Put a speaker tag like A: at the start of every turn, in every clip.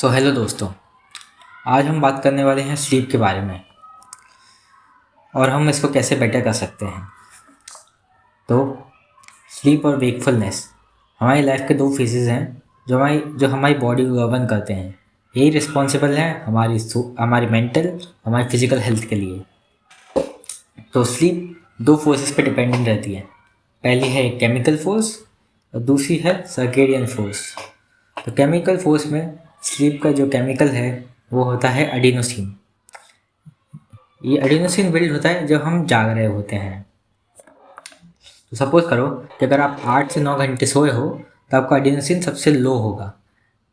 A: Hello दोस्तों। आज हम बात करने वाले हैं स्लीप के बारे में और हम इसको कैसे बेटर कर सकते हैं। तो स्लीप और वेकफुलनेस हमारी लाइफ के दो फेजेस हैं जो हमारी बॉडी को गवर्न करते हैं। यही रिस्पॉन्सिबल है हमारी मेंटल, हमारी फिजिकल हेल्थ के लिए। तो स्लीप दो फोर्सेस पे डिपेंडेंट रहती है। पहली है केमिकल फोर्स और दूसरी है सर्केडियन फोर्स। तो केमिकल फोर्स में स्लीप का जो केमिकल है वो होता है एडिनोसिन। ये एडिनोसिन बिल्ड होता है जब हम जाग रहे होते हैं। तो सपोज़ करो कि अगर आप 8 से 9 घंटे सोए हो तो आपका एडिनोसिन सबसे लो होगा,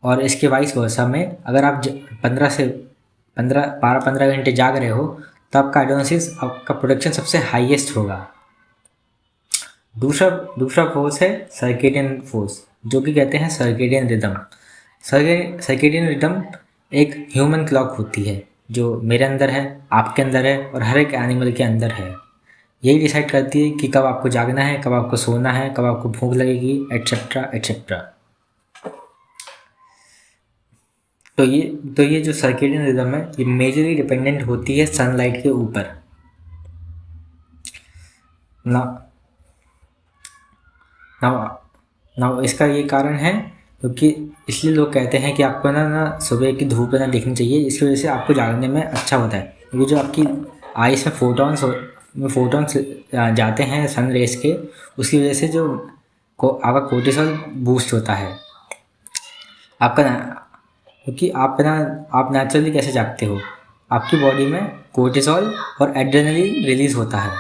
A: और इसके वाइस वर्सा में अगर आप 12 घंटे जाग रहे हो तो आपका एडिनोसिन आपका प्रोडक्शन सबसे हाईएस्ट होगा। दूसरा फोर्स है सर्केडियन फोर्स, जो कि कहते हैं सर्केडियन रिदम। सर्केडियन रिदम एक ह्यूमन क्लॉक होती है जो मेरे अंदर है, आपके अंदर है और हर एक एनिमल के अंदर है। यही डिसाइड करती है कि कब आपको जागना है, कब आपको सोना है, कब आपको भूख लगेगी, एट्सेट्रा एट्सेट्रा। तो ये जो सर्केडियन रिदम है ये मेजरली डिपेंडेंट होती है सनलाइट के ऊपर ना। इसका ये कारण है क्योंकि इसलिए लोग कहते हैं कि आपको ना सुबह की धूप ना देखनी चाहिए, इसकी वजह से आपको जागने में अच्छा होता है। क्योंकि जो आपकी आइस में फोटॉन्स जाते हैं सन रेस के, उसकी वजह से आपका कोर्टिसोल बूस्ट होता है आपका क्योंकि आप नेचुरली कैसे जागते हो, आपकी बॉडी में कोर्टिसोल और एड्रेनलिन रिलीज़ होता है।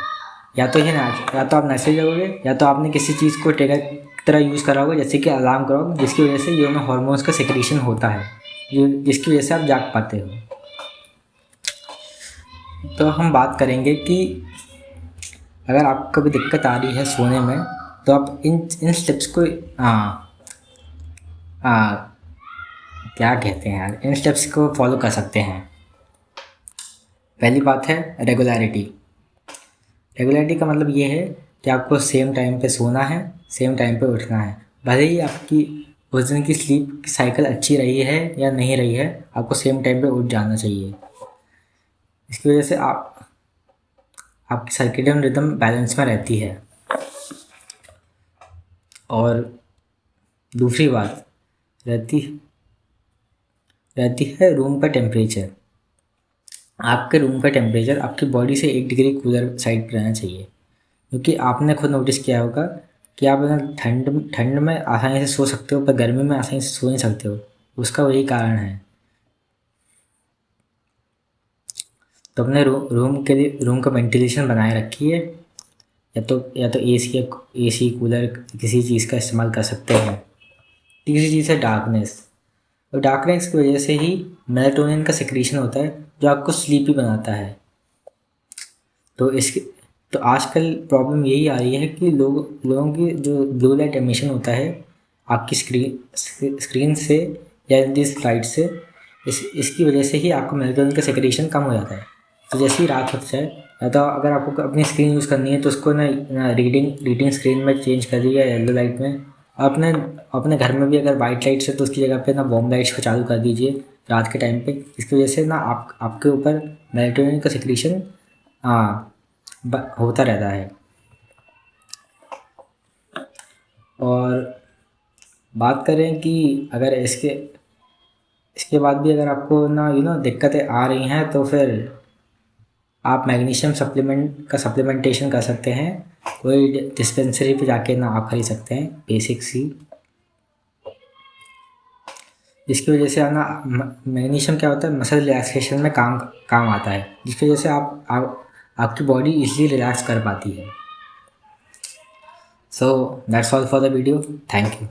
A: या तो आप नेचुरली जागोगे, या तो आपने किसी चीज़ को ट्रिगर की तरह यूज़ करा होगा, जैसे कि अलार्म क्लॉक, जिसकी वजह से दोनों हार्मोन्स का सेक्रेशन होता है जिसकी वजह से आप जाग पाते हो। तो हम बात करेंगे कि अगर आपको कभी दिक्कत आ रही है सोने में तो आप इन स्टेप्स को क्या कहते हैं यार, इन स्टेप्स को फॉलो कर सकते हैं। पहली बात है रेगुलरिटी का मतलब ये है कि आपको सेम टाइम पे सोना है, सेम टाइम पे उठना है। भले ही आपकी उस दिन की स्लीप साइकिल अच्छी रही है या नहीं रही है, आपको सेम टाइम पे उठ जाना चाहिए। इसकी वजह से आपकी सर्केडियन रिदम बैलेंस में रहती है। और दूसरी बात रहती है रूम का टेम्परेचर। आपके रूम का टेम्परेचर आपकी बॉडी से 1 डिग्री कूलर साइड पर रहना चाहिए, क्योंकि आपने खुद नोटिस किया होगा कि आप ठंड में आसानी से सो सकते हो पर गर्मी में आसानी से सो नहीं सकते हो। उसका वही कारण है। तो अपने रूम का वेंटिलेशन बनाए रखिए, या तो एसी कूलर किसी चीज़ का इस्तेमाल कर सकते हैं। तीसरी चीज़ है डार्कनेस। और डार्कनेस की वजह से ही मेलाटोनिन का सिक्रीशन होता है जो आपको स्लीपी बनाता है। तो आजकल प्रॉब्लम यही आ रही है कि लोगों की जो ब्लू लाइट एमिशन होता है आपकी स्क्रीन से या दिस लाइट से, इसकी वजह से ही आपको मेलाटोनिन का सेक्रेशन कम हो जाता है। तो जैसे ही रात होती है, या तो अगर आपको अपनी स्क्रीन यूज़ करनी है तो उसको ना रीडिंग स्क्रीन में चेंज कर दीजिए येलो लाइट में। अपने घर में भी अगर वाइट लाइट्स है तो उसकी जगह पे ना बॉम लाइट्स को चालू कर दीजिए रात के टाइम पे। इसकी वजह से ना आपके ऊपर मेलाटोनिन का सिक्रीशन होता रहता है। और बात करें कि अगर इसके बाद भी अगर आपको ना दिक्कतें आ रही हैं तो फिर आप मैग्नीशियम सप्लीमेंटेशन कर सकते हैं। कोई डिस्पेंसरी पे जाके ना आप खरीद सकते हैं, बेसिक सी। इसकी वजह से मैग्नीशियम क्या होता है, मसल रिलैक्सेशन में काम आता है, जिसकी वजह से आपकी बॉडी इजीली रिलैक्स कर पाती है। So that's all for the video. Thank you.